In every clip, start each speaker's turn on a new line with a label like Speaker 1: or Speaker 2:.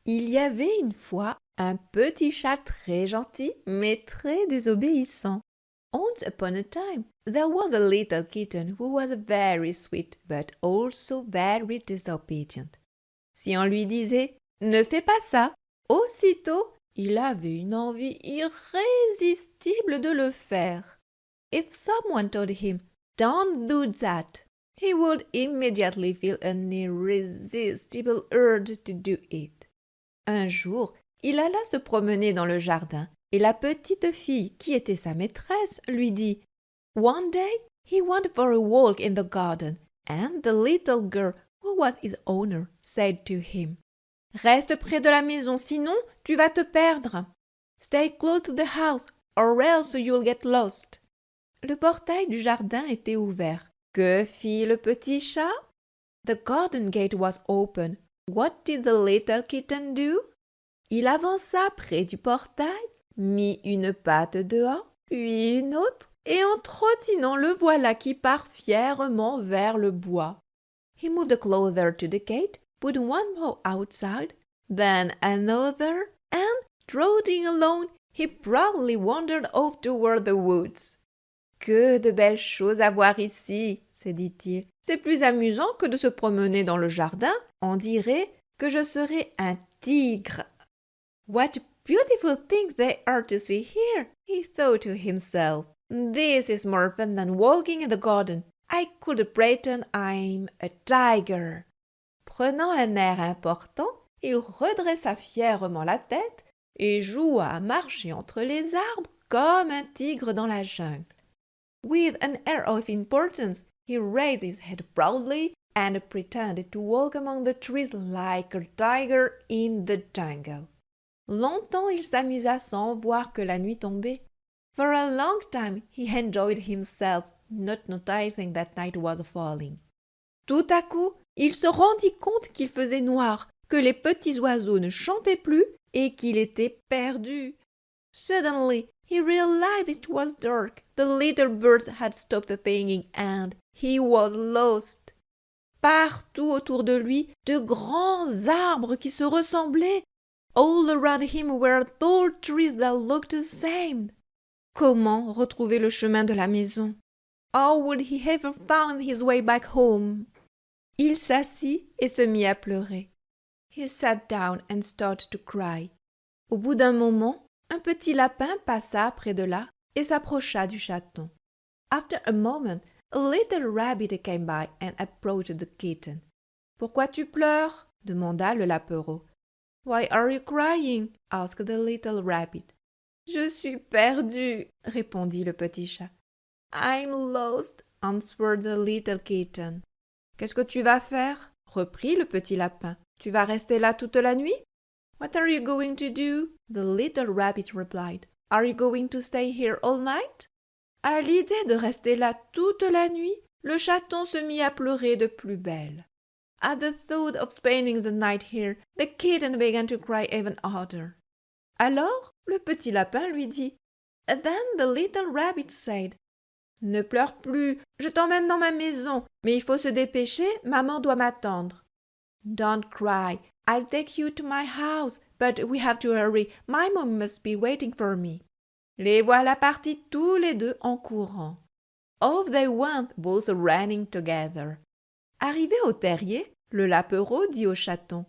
Speaker 1: Il y avait une fois un petit chat très gentil, mais très désobéissant. Once upon a time, there was a little kitten who was very sweet, but also very disobedient. Si on lui disait « Ne fais pas ça », aussitôt, il avait une envie irrésistible de le faire. If someone told him "Don't do that," he would immediately feel an irresistible urge to do it. Un jour, il alla se promener dans le jardin et la petite fille, qui était sa maîtresse, lui dit One day, he went for a walk in the garden, and the little girl, who was his owner, said to him, Reste près de la maison, sinon tu vas te perdre. Stay close to the house, or else you'll get lost. Le portail du jardin était ouvert. Que fit le petit chat? The garden gate was open. What did the little kitten do? Il avança près du portail, mit une patte dehors, puis une autre, et en trottinant le voilà qui part fièrement vers le bois. He moved closer to the gate, put one paw outside, then another, and, trotting along, he proudly wandered off toward the woods. Que de belles choses à voir ici, se dit-il. C'est plus amusant que de se promener dans le jardin. On dirait que je serais un tigre. What beautiful things they are to see here, he thought to himself. This is more fun than walking in the garden. I could pretend I'm a tiger. Prenant un air important, il redressa fièrement la tête et joua à marcher entre les arbres comme un tigre dans la jungle. With an air of importance, he raised his head proudly and pretended to walk among the trees like a tiger in the jungle. Longtemps il s'amusa sans voir que la nuit tombait. For a long time he enjoyed himself, not noticing that night was falling. Tout à coup, il se rendit compte qu'il faisait noir, que les petits oiseaux ne chantaient plus et qu'il était perdu. Suddenly, he realized it was dark. The little birds had stopped singing and he was lost. Partout autour de lui, de grands arbres qui se ressemblaient. All around him were tall trees that looked the same. Comment retrouver le chemin de la maison? How would he ever find his way back home? Il s'assit et se mit à pleurer. He sat down and started to cry. Au bout d'un moment, un petit lapin passa près de là et s'approcha du chaton. After a moment, a little rabbit came by and approached the kitten. Pourquoi tu pleures? Demanda le lapereau. Why are you crying? Asked the little rabbit. Je suis perdu, répondit le petit chat. I'm lost, answered the little kitten. Qu'est-ce que tu vas faire? Reprit le petit lapin. Tu vas rester là toute la nuit? What are you going to do? The little rabbit replied. Are you going to stay here all night? À l'idée de rester là toute la nuit, le chaton se mit à pleurer de plus belle. At the thought of spending the night here, the kitten began to cry even harder. Alors, le petit lapin lui dit. Then the little rabbit said, Ne pleure plus, je t'emmène dans ma maison, mais il faut se dépêcher, maman doit m'attendre. Don't cry, I'll take you to my house, but we have to hurry, my mom must be waiting for me. Les voilà partis tous les deux en courant. Off they went, both running together. Arrivé au terrier, le lapereau dit au chaton.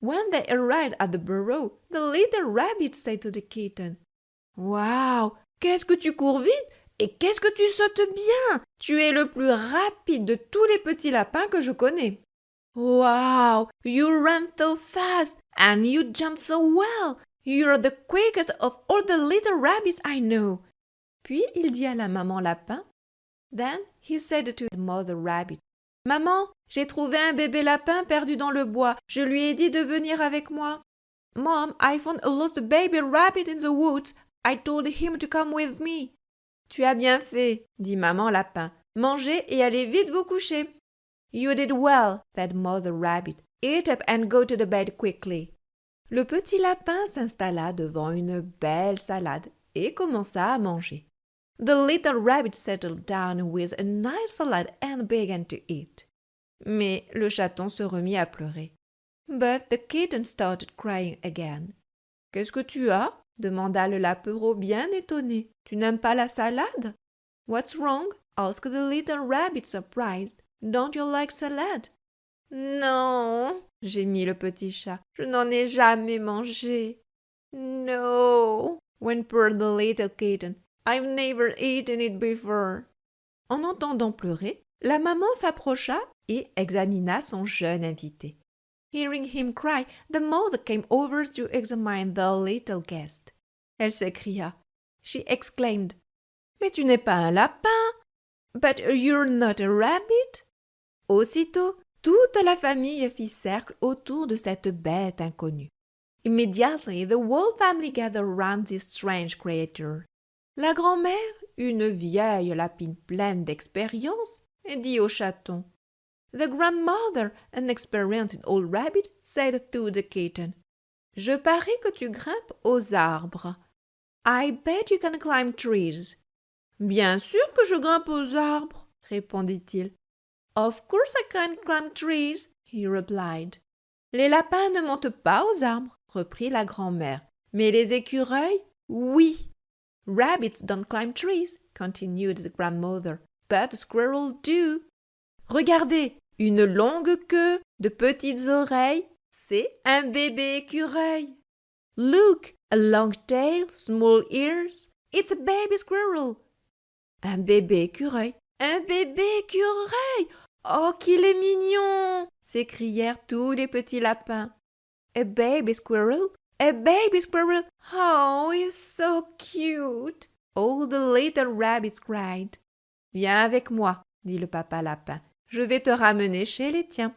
Speaker 1: When they arrived at the burrow, the little rabbit said to the kitten, Wow, qu'est-ce que tu cours vite et qu'est-ce que tu sautes bien! Tu es le plus rapide de tous les petits lapins que je connais. Wow, you run so fast and you jump so well. You're the quickest of all the little rabbits I know. Puis il dit à la maman lapin. Then he said to the mother rabbit, Maman, j'ai trouvé un bébé lapin perdu dans le bois. Je lui ai dit de venir avec moi. Mom, I found a lost baby rabbit in the woods. I told him to come with me. Tu as bien fait, dit maman lapin. Mangez et allez vite vous coucher. You did well, said mother rabbit. Eat up and go to the bed quickly. Le petit lapin s'installa devant une belle salade et commença à manger. The little rabbit settled down with a nice salad and began to eat. Mais le chaton se remit à pleurer. But the kitten started crying again. « Qu'est-ce que tu as ?» demanda le lapereau bien étonné. « Tu n'aimes pas la salade ?»« What's wrong ?» asked the little rabbit surprised. « Don't you like salad ?»« Non, gémit le petit chat. Je n'en ai jamais mangé. »« No, whimpered the little kitten. I've never eaten it before. » En entendant pleurer, la maman s'approcha et examina son jeune invité. Hearing him cry, the mother came over to examine the little guest. Elle s'écria. She exclaimed, « Mais tu n'es pas un lapin! But you're not a rabbit! » Aussitôt, toute la famille fit cercle autour de cette bête inconnue. Immediately, the whole family gathered around this strange creature. La grand-mère, une vieille lapine pleine d'expérience, dit au chaton. The grandmother, an experienced old rabbit, said to the kitten, « Je parie que tu grimpes aux arbres. »« I bet you can climb trees. »« Bien sûr que je grimpe aux arbres, » répondit-il. « Of course I can climb trees, » he replied. « Les lapins ne montent pas aux arbres, » reprit la grand-mère. « Mais les écureuils, oui. »« Rabbits don't climb trees, » continued the grandmother, « but squirrels do. » Regardez, une longue queue, de petites oreilles, c'est un bébé écureuil. Look, a long tail, small ears, it's a baby squirrel. Un bébé écureuil, un bébé écureuil. Oh, qu'il est mignon! S'écrièrent tous les petits lapins. A baby squirrel, a baby squirrel. Oh, he's so cute. All the little rabbits cried. Viens avec moi, dit le papa lapin. Je vais te ramener chez les tiens.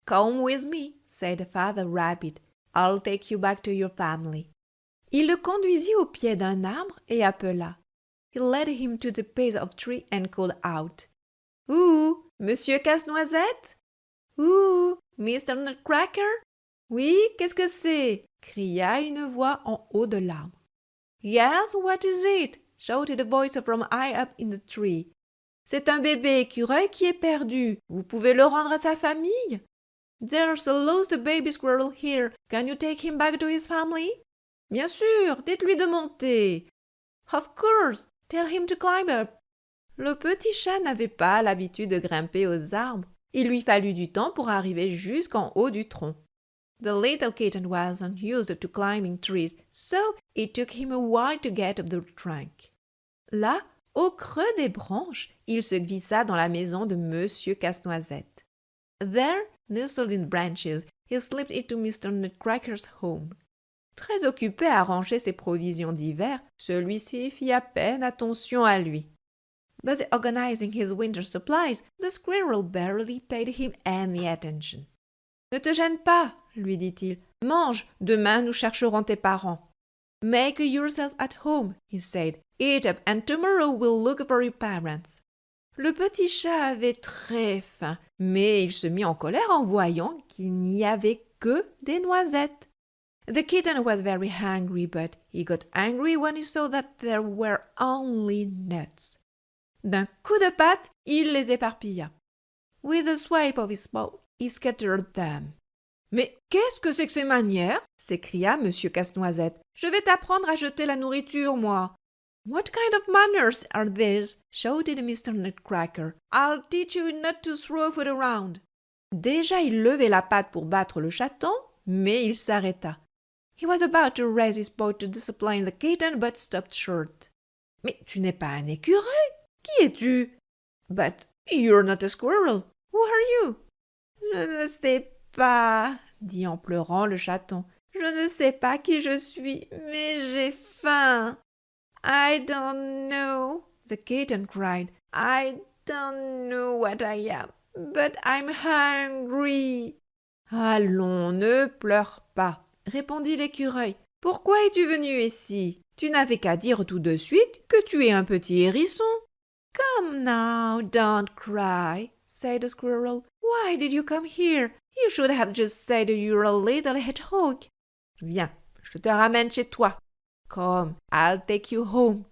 Speaker 1: Come with me, said the father rabbit. I'll take you back to your family. Il le conduisit au pied d'un arbre et appela. He led him to the base of a tree and called out. Ouh, Monsieur Casse-Noisette? Ouh, Mr. Nutcracker? Oui, qu'est-ce que c'est? Cria une voix en haut de l'arbre. Yes, what is it? Shouted a voice from high up in the tree. C'est un bébé écureuil qui est perdu. Vous pouvez le rendre à sa famille? There's a lost baby squirrel here. Can you take him back to his family? Bien sûr, dites-lui de monter. Of course, tell him to climb up. Le petit chat n'avait pas l'habitude de grimper aux arbres. Il lui fallut du temps pour arriver jusqu'en haut du tronc. The little kitten wasn't used to climbing trees, so it took him a while to get up the trunk. Là, au creux des branches, il se glissa dans la maison de Monsieur Casse-Noisette. There, nestled in branches, he slipped into Mr. Nutcracker's home. Très occupé à ranger ses provisions d'hiver, celui-ci fit à peine attention à lui. Busy organizing his winter supplies, the squirrel barely paid him any attention. Ne te gêne pas, lui dit-il. Mange, demain nous chercherons tes parents. Make yourself at home, he said. Eat up and tomorrow we'll look for your parents. Le petit chat avait très faim, mais il se mit en colère en voyant qu'il n'y avait que des noisettes. The kitten was very hungry, but he got angry when he saw that there were only nuts. D'un coup de patte, il les éparpilla. With a swipe of his paw, he scattered them. Mais qu'est-ce que c'est que ces manières? S'écria Monsieur Casse-Noisette. Je vais t'apprendre à jeter la nourriture, moi. What kind of manners are these? Shouted Mr. Nutcracker. I'll teach you not to throw food around. Déjà il levait la patte pour battre le chaton, mais il s'arrêta. He was about to raise his paw to discipline the kitten, but stopped short. Mais tu n'es pas un écureuil? Qui es-tu? But you're not a squirrel. Who are you? Je ne sais pas, dit en pleurant le chaton. Je ne sais pas qui je suis, mais j'ai faim. I don't know, the kitten cried. I don't know what I am, but I'm hungry. Allons, ne pleure pas, répondit l'écureuil. Pourquoi es-tu venu ici? Tu n'avais qu'à dire tout de suite que tu es un petit hérisson. Come now, don't cry, said the squirrel. Why did you come here? You should have just said you're a little hedgehog. Viens, je te ramène chez toi. Come, I'll take you home.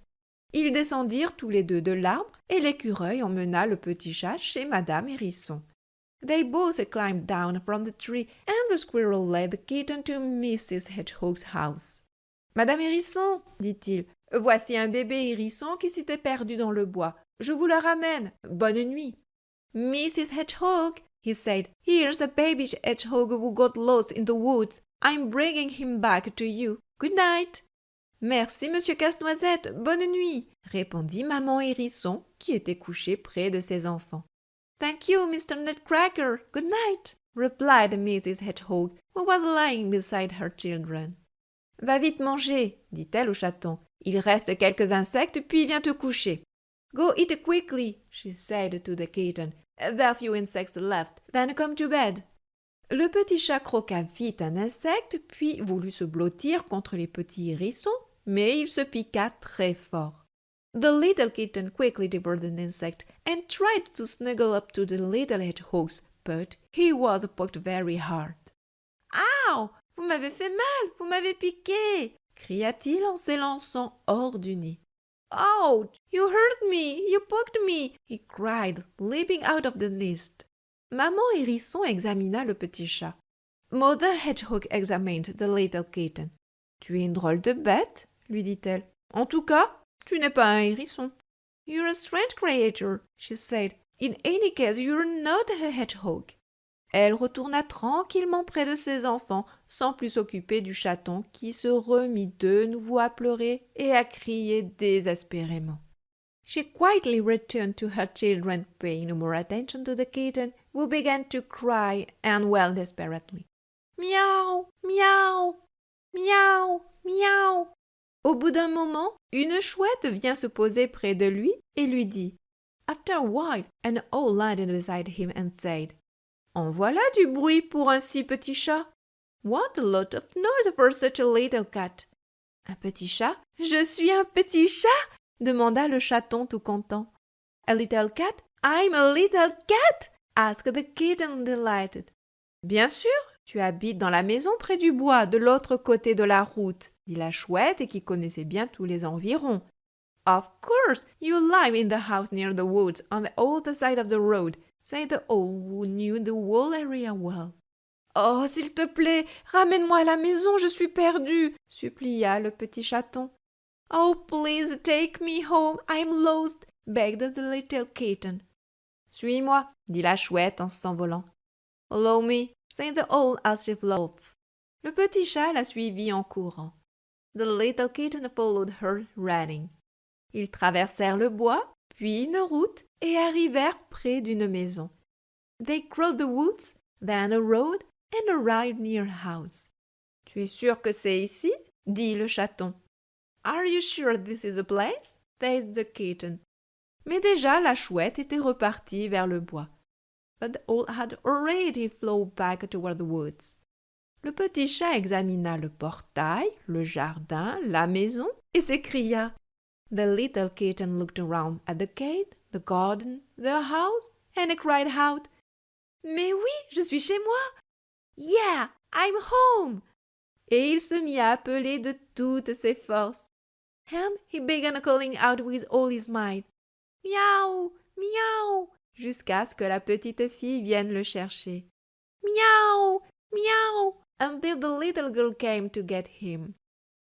Speaker 1: Ils descendirent tous les deux de l'arbre et l'écureuil emmena le petit chat chez Madame Hérisson. They both climbed down from the tree, and the squirrel led the kitten to Mrs. Hedgehog's house. Madame Hérisson, dit-il, voici un bébé hérisson qui s'était perdu dans le bois. Je vous le ramène. Bonne nuit. Mrs. Hedgehog, he said, here's a baby hedgehog who got lost in the woods. I'm bringing him back to you. Good night. Merci, monsieur Casse-Noisette. Bonne nuit, répondit maman hérisson, qui était couchée près de ses enfants. Thank you, Mr. Nutcracker. Good night, replied Mrs. Hedgehog, who was lying beside her children. Va vite manger, dit-elle au chaton. Il reste quelques insectes, puis viens te coucher. Go eat quickly, she said to the kitten. There are few insects left, then come to bed. Le petit chat croqua vite un insecte, puis voulut se blottir contre les petits hérissons, mais il se piqua très fort. The little kitten quickly devoured an insect and tried to snuggle up to the little hedgehogs, but he was poked very hard. Ow! Vous m'avez fait mal, vous m'avez piqué! Cria-t-il en s'élançant hors du nid. Ouch! You hurt me! You poked me! He cried, leaping out of the nest. Maman hérisson examina le petit chat. Mother Hedgehog examined the little kitten. Tu es une drôle de bête, lui dit-elle. En tout cas, tu n'es pas un hérisson. You're a strange creature, she said. In any case, you're not a hedgehog. Elle retourna tranquillement près de ses enfants, sans plus s'occuper du chaton qui se remit de nouveau à pleurer et à crier désespérément. She quietly returned to her children, paying no more attention to the kitten, who began to cry and wail desperately. Miaou, miaou, miaou, miaou. Au bout d'un moment, une chouette vient se poser près de lui et lui dit. After a while, an owl landed beside him and said, En voilà du bruit pour un si petit chat. What a lot of noise for such a little cat. Un petit chat? Je suis un petit chat? Demanda le chaton tout content. A little cat? I'm a little cat? Asked the kitten delighted. Bien sûr, tu habites dans la maison près du bois, de l'autre côté de la route, dit la chouette et qui connaissait bien tous les environs. Of course, you live in the house near the woods on the other side of the road, said the owl who knew the whole area well. Oh, s'il te plaît, ramène-moi à la maison, je suis perdu, supplia le petit chaton. Oh, please take me home, I'm lost, begged the little kitten. Suis-moi, dit la chouette en s'envolant. Follow me, said the owl as she flew off. Le petit chat la suivit en courant. The little kitten followed her, running. Ils traversèrent le bois, puis une route, et arrivèrent près d'une maison. They crossed the woods, then a road, and arrived near a house. Tu es sûr que c'est ici? Dit le chaton. Are you sure this is a place? Said the kitten. Mais déjà la chouette était repartie vers le bois. But the owl had already flown back toward the woods. Le petit chat examina le portail, le jardin, la maison, et s'écria. The little kitten looked around at the gate, the garden, the house, and cried out, Mais oui, je suis chez moi! Yeah, I'm home! Et il se mit à appeler de toutes ses forces. And he began calling out with all his might. Miaou, miaou, jusqu'à ce que la petite fille vienne le chercher. Miaou, miaou, until the little girl came to get him.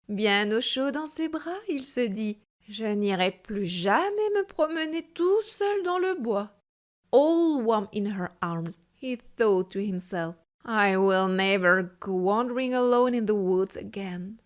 Speaker 1: Bien au chaud dans ses bras, il se dit, je n'irai plus jamais me promener tout seul dans le bois. All warm in her arms, he thought to himself, I will never go wandering alone in the woods again.